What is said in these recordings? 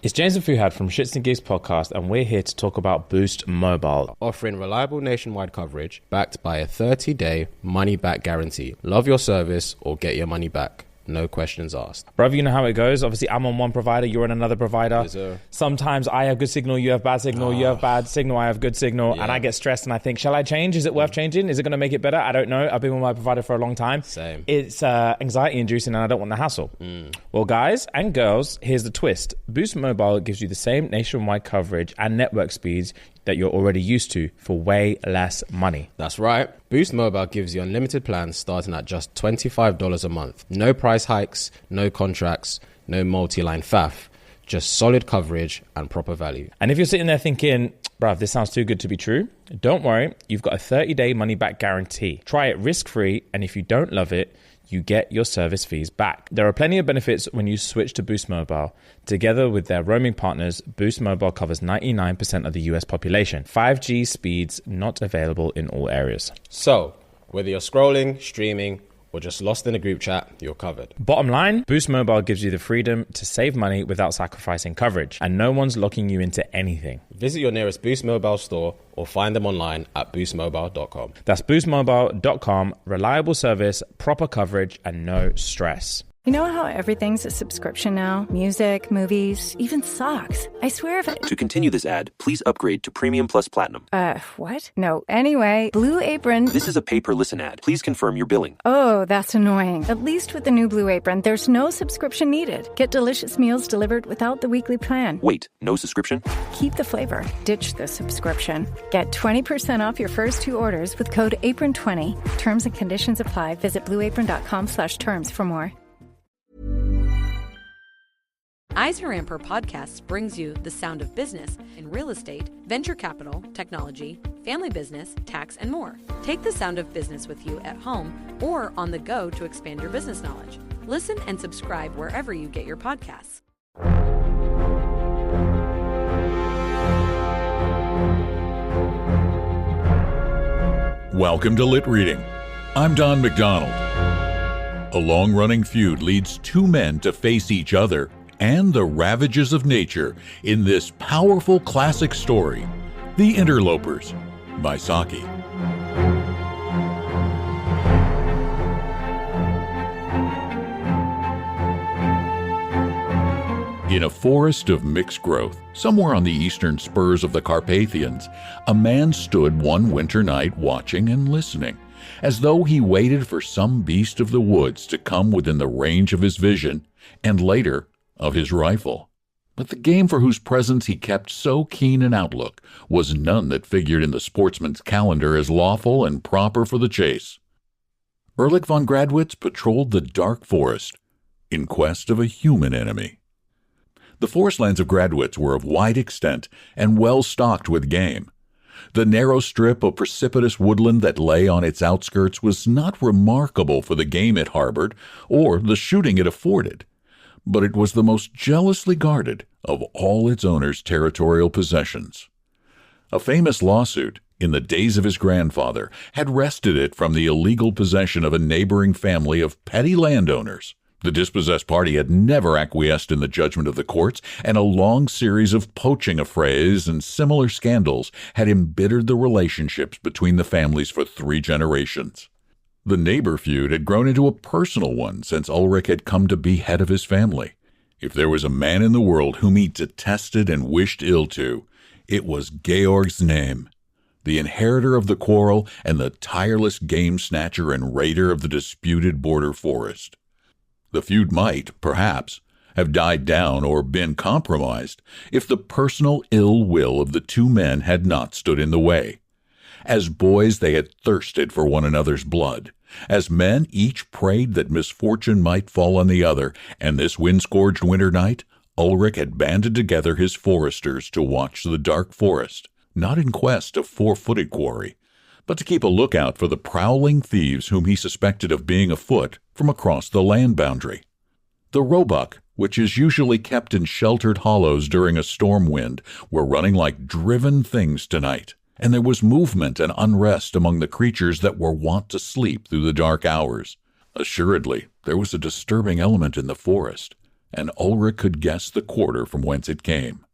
It's James and Fuhad from Shits and Gigs podcast, and we're here to talk about Boost Mobile. Offering reliable nationwide coverage backed by a 30-day money-back guarantee. Love your service or get your money back. No questions asked. Bruv, you know how it goes. Obviously, I'm on one provider, you're on another provider. Sometimes I have good signal, you have bad signal, you have bad signal, I have good signal, and I get stressed and I think, shall I change? Is it worth changing? Is it going to make it better? I don't know. I've been with my provider for a long time. Same. It's anxiety inducing and I don't want the hassle. Well, guys and girls, here's the twist. Boost Mobile gives you the same nationwide coverage and network speeds that you're already used to for way less money. That's right. Boost Mobile gives you unlimited plans starting at just $25 a month. No price hikes, no contracts, no multi-line faff. Just solid coverage and proper value. And if you're sitting there thinking, bruv, this sounds too good to be true, don't worry. You've got a 30-day money-back guarantee. Try it risk-free, and if you don't love it, you get your service fees back. There are plenty of benefits when you switch to Boost Mobile. Together with their roaming partners, Boost Mobile covers 99% of the US population. 5G speeds not available in all areas. So, whether you're scrolling, streaming, or just lost in a group chat, you're covered. Bottom line, Boost Mobile gives you the freedom to save money without sacrificing coverage, and no one's locking you into anything. Visit your nearest Boost Mobile store or find them online at boostmobile.com. That's boostmobile.com. Reliable service, proper coverage, and no stress. You know how everything's a subscription now? Music, movies, even socks. I swear if To continue this ad, please upgrade to Premium Plus Platinum. What? No, anyway, Blue Apron... This is a pay-per-listen ad. Please confirm your billing. Oh, that's annoying. At least with the new Blue Apron, there's no subscription needed. Get delicious meals delivered without the weekly plan. Wait, no subscription? Keep the flavor. Ditch the subscription. Get 20% off your first two orders with code APRON20. Terms and conditions apply. Visit blueapron.com/terms for more. Eyes Ramper Podcasts brings you the sound of business in real estate, venture capital, technology, family business, tax, and more. Take the sound of business with you at home or on the go to expand your business knowledge. Listen and subscribe wherever you get your podcasts. Welcome to LitReading. I'm Don McDonald. A long-running feud leads two men to face each other and the ravages of nature in this powerful classic story, The Interlopers, by Saki. In a forest of mixed growth, somewhere on the eastern spurs of the Carpathians, a man stood one winter night watching and listening, as though he waited for some beast of the woods to come within the range of his vision, and later, of his rifle. But the game for whose presence he kept so keen an outlook was none that figured in the sportsman's calendar as lawful and proper for the chase. Erlich von Gradwitz patrolled the dark forest in quest of a human enemy. The forest lands of Gradwitz were of wide extent and well stocked with game. The narrow strip of precipitous woodland that lay on its outskirts was not remarkable for the game it harbored or the shooting it afforded, but it was the most jealously guarded of all its owner's territorial possessions. A famous lawsuit, in the days of his grandfather, had wrested it from the illegal possession of a neighboring family of petty landowners. The dispossessed party had never acquiesced in the judgment of the courts, and a long series of poaching affrays and similar scandals had embittered the relationships between the families for 3 generations. The neighbor feud had grown into a personal one since Ulrich had come to be head of his family. If there was a man in the world whom he detested and wished ill to, it was Georg Znaeym, the inheritor of the quarrel and the tireless game snatcher and raider of the disputed border forest. The feud might, perhaps, have died down or been compromised if the personal ill will of the two men had not stood in the way. As boys, they had thirsted for one another's blood. As men, each prayed that misfortune might fall on the other, and this wind-scourged winter night, Ulrich had banded together his foresters to watch the dark forest, not in quest of four-footed quarry, but to keep a lookout for the prowling thieves whom he suspected of being afoot from across the land boundary. The roebuck, which is usually kept in sheltered hollows during a storm wind, were running like driven things tonight, and there was movement and unrest among the creatures that were wont to sleep through the dark hours. Assuredly, there was a disturbing element in the forest, and Ulrich could guess the quarter from whence it came.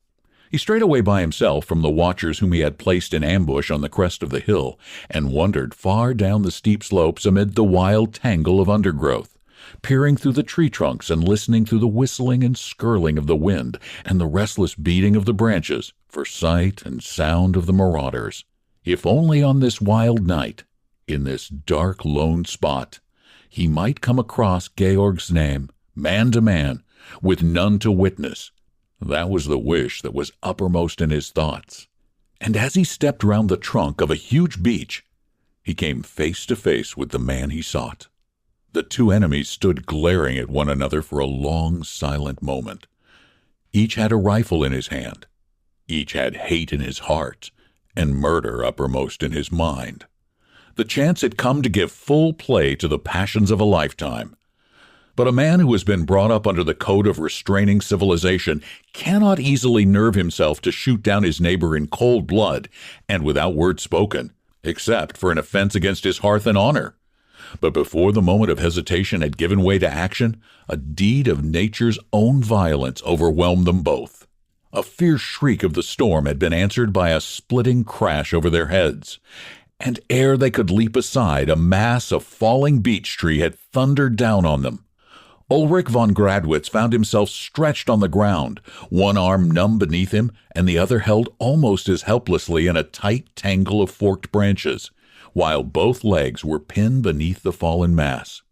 He strayed away by himself from the watchers whom he had placed in ambush on the crest of the hill, and wandered far down the steep slopes amid the wild tangle of undergrowth, peering through the tree trunks and listening through the whistling and skirling of the wind and the restless beating of the branches for sight and sound of the marauders. If only on this wild night, in this dark, lone spot, he might come across Georg's name, man to man, with none to witness. That was the wish that was uppermost in his thoughts. And as he stepped round the trunk of a huge beech, he came face to face with the man he sought. The two enemies stood glaring at one another for a long, silent moment. Each had a rifle in his hand. Each had hate in his heart, and murder uppermost in his mind. The chance had come to give full play to the passions of a lifetime. But a man who has been brought up under the code of restraining civilization cannot easily nerve himself to shoot down his neighbor in cold blood and without word spoken, except for an offense against his hearth and honor. But before the moment of hesitation had given way to action, a deed of nature's own violence overwhelmed them both. A fierce shriek of the storm had been answered by a splitting crash over their heads, and ere they could leap aside, a mass of falling beech tree had thundered down on them. Ulrich von Gradwitz found himself stretched on the ground, one arm numb beneath him and the other held almost as helplessly in a tight tangle of forked branches, while both legs were pinned beneath the fallen mass.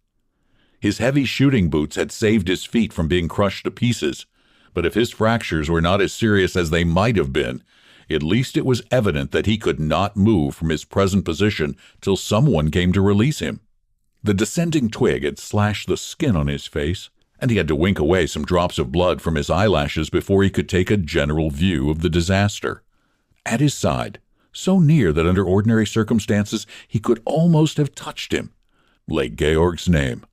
His heavy shooting boots had saved his feet from being crushed to pieces, but if his fractures were not as serious as they might have been, at least it was evident that he could not move from his present position till someone came to release him. The descending twig had slashed the skin on his face, and he had to wink away some drops of blood from his eyelashes before he could take a general view of the disaster. At his side, so near that under ordinary circumstances he could almost have touched him, lay Georg's name,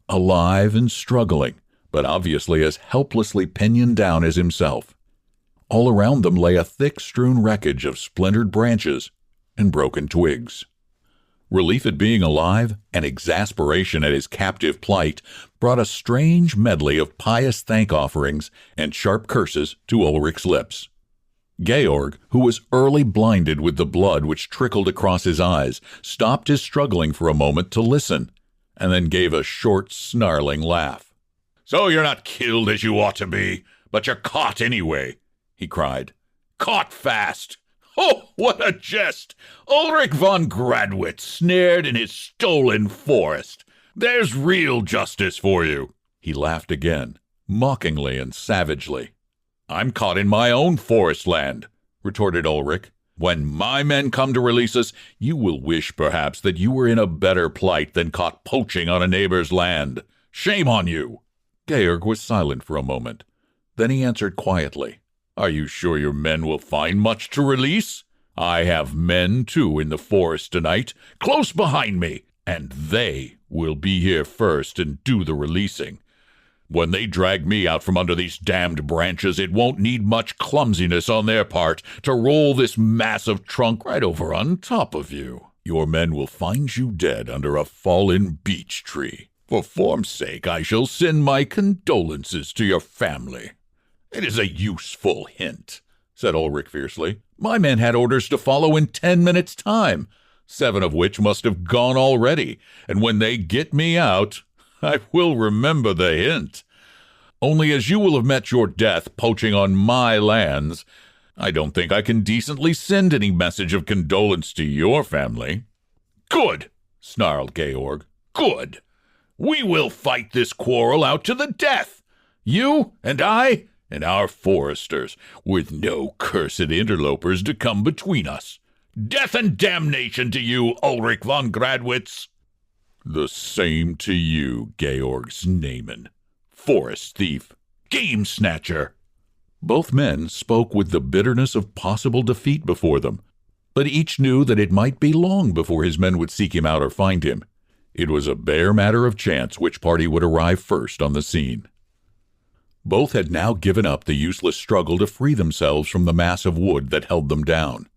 alive and struggling, but obviously as helplessly pinioned down as himself. All around them lay a thick strewn wreckage of splintered branches and broken twigs. Relief at being alive and exasperation at his captive plight brought a strange medley of pious thank offerings and sharp curses to Ulrich's lips. Georg, who was early blinded with the blood which trickled across his eyes, stopped his struggling for a moment to listen, and then gave a short, snarling laugh. "So you're not killed as you ought to be, but you're caught anyway," he cried. "Caught fast! Oh, what a jest! Ulrich von Gradwitz snared in his stolen forest. There's real justice for you." He laughed again, mockingly and savagely. "I'm caught in my own forest land," retorted Ulrich. "When my men come to release us, you will wish, perhaps, that you were in a better plight than caught poaching on a neighbor's land. Shame on you!" Georg was silent for a moment. Then he answered quietly, "Are you sure your men will find much to release? I have men, too, in the forest tonight, close behind me, and they will be here first and do the releasing. When they drag me out from under these damned branches, it won't need much clumsiness on their part to roll this massive trunk right over on top of you. Your men will find you dead under a fallen beech tree. For form's sake, I shall send my condolences to your family." "It is a useful hint," said Ulrich fiercely. "My men had orders to follow in 10 minutes' time, 7 of which must have gone already, and when they get me out, I will remember the hint. Only as you will have met your death poaching on my lands, I don't think I can decently send any message of condolence to your family." "Good!" snarled Georg. "Good! We will fight this quarrel out to the death, you and I and our foresters, with no cursed interlopers to come between us. Death and damnation to you, Ulrich von Gradwitz." "The same to you, Georg Znaemen, forest thief, game snatcher." Both men spoke with the bitterness of possible defeat before them, but each knew that it might be long before his men would seek him out or find him. It was a bare matter of chance which party would arrive first on the scene. Both had now given up the useless struggle to free themselves from the mass of wood that held them down.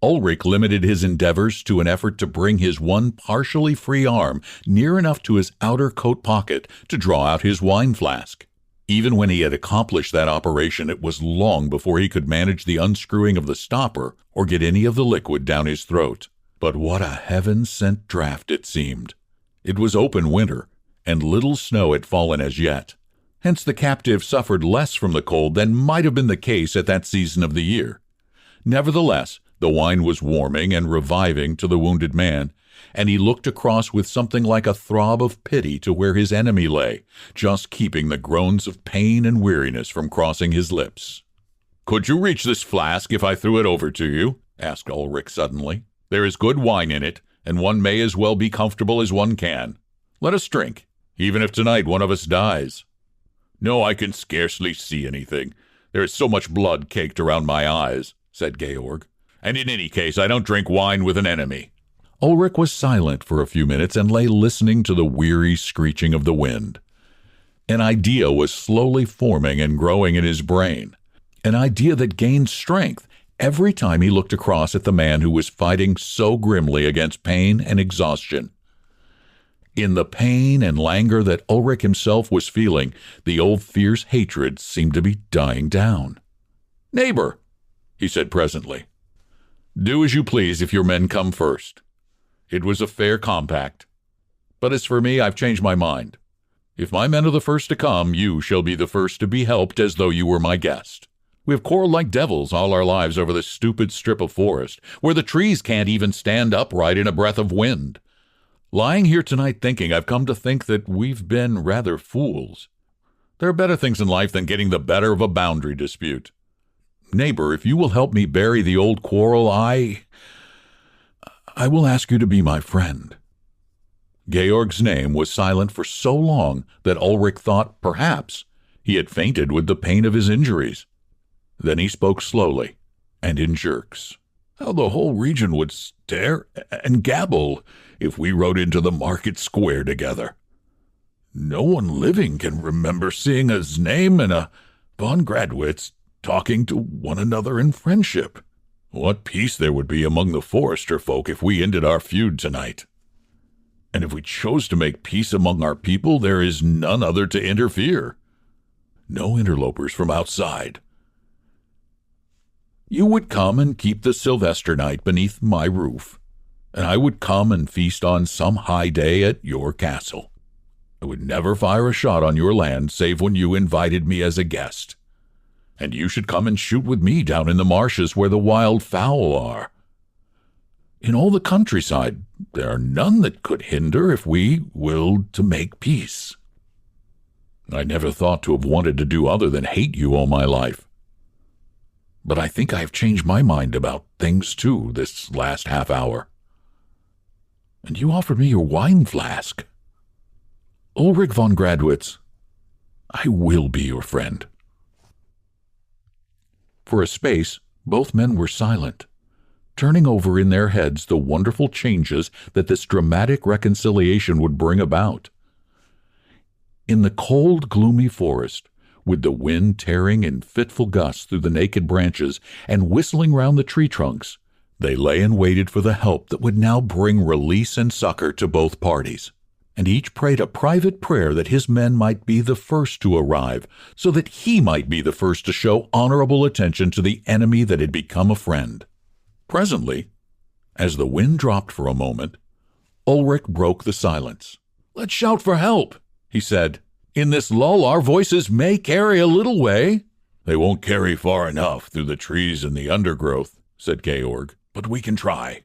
Ulrich limited his endeavors to an effort to bring his one partially free arm near enough to his outer coat pocket to draw out his wine flask. Even when he had accomplished that operation, it was long before he could manage the unscrewing of the stopper or get any of the liquid down his throat. But what a heaven-sent draught it seemed. It was open winter, and little snow had fallen as yet. Hence the captive suffered less from the cold than might have been the case at that season of the year. Nevertheless, the wine was warming and reviving to the wounded man, and he looked across with something like a throb of pity to where his enemy lay, just keeping the groans of pain and weariness from crossing his lips. "Could you reach this flask if I threw it over to you?" asked Ulrich suddenly. "There is good wine in it, and one may as well be comfortable as one can. Let us drink, even if tonight one of us dies." "No, I can scarcely see anything. There is so much blood caked around my eyes," said Georg. "And in any case, I don't drink wine with an enemy." Ulrich was silent for a few minutes and lay listening to the weary screeching of the wind. An idea was slowly forming and growing in his brain, an idea that gained strength every time he looked across at the man who was fighting so grimly against pain and exhaustion. In the pain and languor that Ulrich himself was feeling, the old fierce hatred seemed to be dying down. "Neighbor," he said presently, "do as you please if your men come first. It was a fair compact. But as for me, I've changed my mind. If my men are the first to come, you shall be the first to be helped as though you were my guest. We have quarreled like devils all our lives over this stupid strip of forest, where the trees can't even stand upright in a breath of wind. Lying here tonight thinking, I've come to think that we've been rather fools. There are better things in life than getting the better of a boundary dispute. Neighbor, if you will help me bury the old quarrel, I will ask you to be my friend." Georg's name was silent for so long that Ulrich thought, perhaps, he had fainted with the pain of his injuries. Then he spoke slowly and in jerks. "How the whole region would stare and gabble if we rode into the market square together. No one living can remember seeing a Znaim and a von Gradwitz talking to one another in friendship. What peace there would be among the forester folk if we ended our feud tonight. And if we chose to make peace among our people, there is none other to interfere. No interlopers from outside. You would come and keep the Sylvester night beneath my roof, and I would come and feast on some high day at your castle. I would never fire a shot on your land save when you invited me as a guest. And you should come and shoot with me down in the marshes where the wild fowl are. In all the countryside, there are none that could hinder if we willed to make peace. I never thought to have wanted to do other than hate you all my life. But I think I have changed my mind about things, too, this last half hour. And you offered me your wine flask. Ulrich von Gradwitz, I will be your friend." For a space, both men were silent, turning over in their heads the wonderful changes that this dramatic reconciliation would bring about. In the cold, gloomy forest, with the wind tearing in fitful gusts through the naked branches and whistling round the tree trunks, they lay and waited for the help that would now bring release and succor to both parties. And each prayed a private prayer that his men might be the first to arrive, so that he might be the first to show honorable attention to the enemy that had become a friend. Presently, as the wind dropped for a moment, Ulrich broke the silence. "Let's shout for help," he said. "In this lull our voices may carry a little way." "They won't carry far enough through the trees and the undergrowth," said Georg, "but we can try.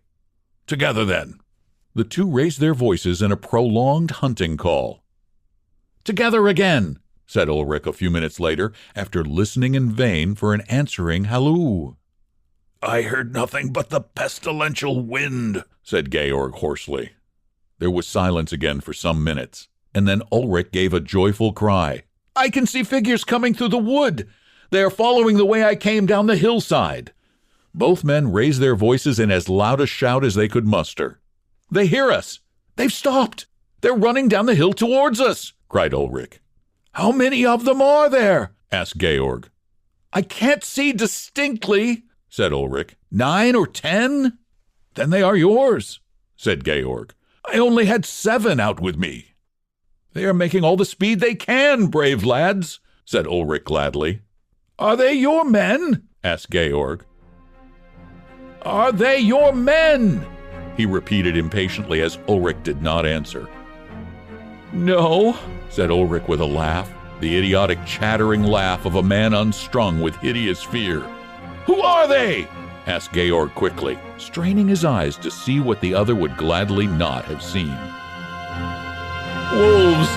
Together, then." The two raised their voices in a prolonged hunting call. "Together again," said Ulrich a few minutes later, after listening in vain for an answering halloo. "I heard nothing but the pestilential wind," said Georg hoarsely. There was silence again for some minutes, and then Ulrich gave a joyful cry. "I can see figures coming through the wood. They are following the way I came down the hillside." Both men raised their voices in as loud a shout as they could muster. "They hear us! They've stopped! They're running down the hill towards us!" cried Ulrich. "How many of them are there?" asked Georg. "I can't see distinctly," said Ulrich. 9 or 10? "Then they are yours," said Georg. "I only had 7 out with me." "They are making all the speed they can, brave lads," said Ulrich gladly. Are they your men? Asked Georg. Are they your men? He repeated impatiently as Ulrich did not answer. No, said Ulrich with a laugh, the idiotic chattering laugh of a man unstrung with hideous fear. Who are they? Asked Georg quickly, straining his eyes to see what the other would gladly not have seen. Wolves!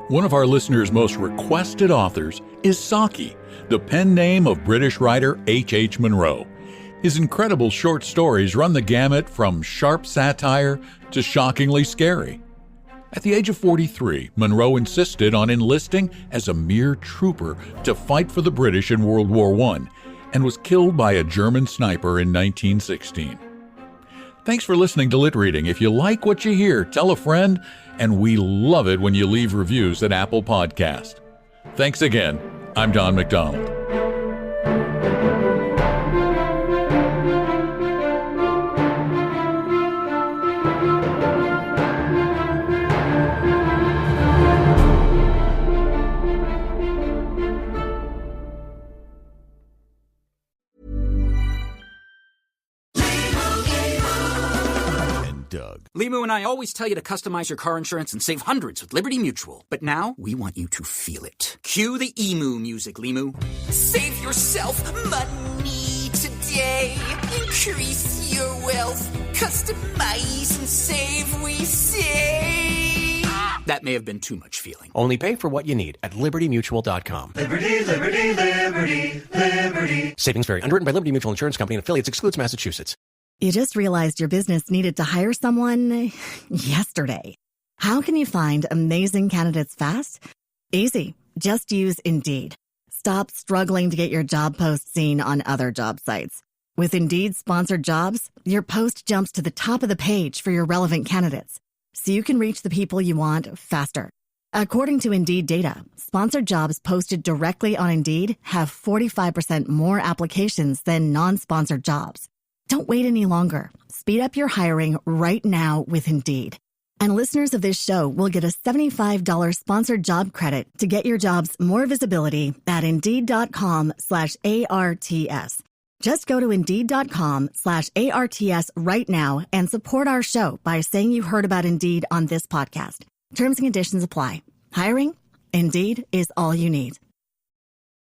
One of our listeners' most requested authors is Saki, the pen name of British writer H. Munro. His incredible short stories run the gamut from sharp satire to shockingly scary. At the age of 43, Munro insisted on enlisting as a mere trooper to fight for the British in World War I and was killed by a German sniper in 1916. Thanks for listening to Lit Reading. If you like what you hear, tell a friend, and we love it when you leave reviews at Apple Podcast. Thanks again. I'm Don McDonald. Doug. Limu and I always tell you to customize your car insurance and save hundreds with Liberty Mutual. But now, we want you to feel it. Cue the emu music, Limu. Save yourself money today. Increase your wealth. Customize and save, we say. That may have been too much feeling. Only pay for what you need at LibertyMutual.com. Liberty, liberty, liberty, liberty. Savings vary. Underwritten by Liberty Mutual Insurance Company and affiliates. Excludes Massachusetts. You just realized your business needed to hire someone yesterday. How can you find amazing candidates fast? Easy. Just use Indeed. Stop struggling to get your job post seen on other job sites. With Indeed sponsored jobs, your post jumps to the top of the page for your relevant candidates, so you can reach the people you want faster. According to Indeed data, sponsored jobs posted directly on Indeed have 45% more applications than non-sponsored jobs. Don't wait any longer. Speed up your hiring right now with Indeed. And listeners of this show will get a $75 sponsored job credit to get your jobs more visibility at Indeed.com/ARTS. Just go to Indeed.com/ARTS right now and support our show by saying you heard about Indeed on this podcast. Terms and conditions apply. Hiring? Indeed is all you need.